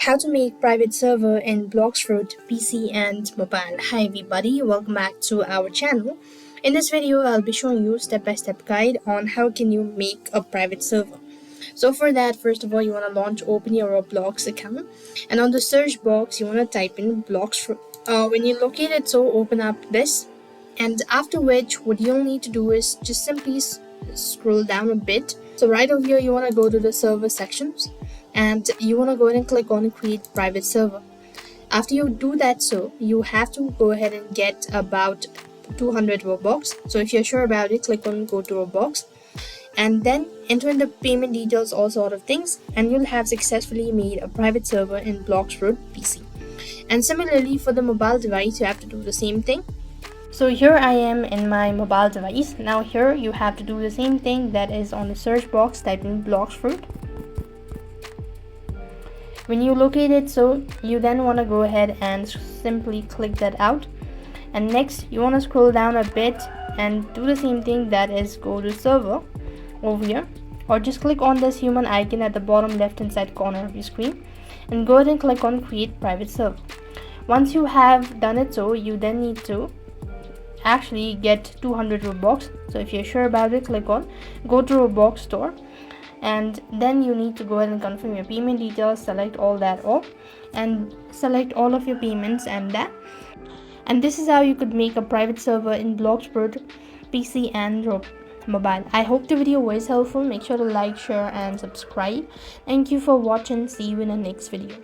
How to make private server in Blox Fruits PC and mobile. Hi everybody, welcome back to our channel. In this video, I'll be showing you step-by-step guide on how can you make a private server. So for that, first of all, you want to open your Roblox account, and on the search box, you want to type in Blox Fruits. When you locate it, so open up this, and after which, what you'll need to do is just simply scroll down a bit. So right over here, you want to go to the server sections, and you want to go ahead and click on create private server. After you do that, so you have to go ahead and get about 200 Robux. So if you're sure about it, click on go to Robux, and then enter in the payment details, all sort of things, and you'll have successfully made a private server in Blox Fruits PC. And similarly for the mobile device, you have to do the same thing. So here I am in my mobile device. Now here you have to do the same thing, that is on the search box, type in Blox Fruits. When you locate it, so you then want to go ahead and simply click that out, and next you want to scroll down a bit and do the same thing, that is go to server over here, or just click on this human icon at the bottom left hand side corner of your screen and go ahead and click on create private server. Once you have done it, so you then need to actually get 200 Robux. So if you're sure about it, click on go to Roblox store, and then you need to go ahead and confirm your payment details, select all that off, and select all of your payments and that. And this is how you could make a private server in Blox Fruits PC and mobile. I hope the video was helpful. Make sure to like, share and subscribe. Thank you for watching. See you in the next video.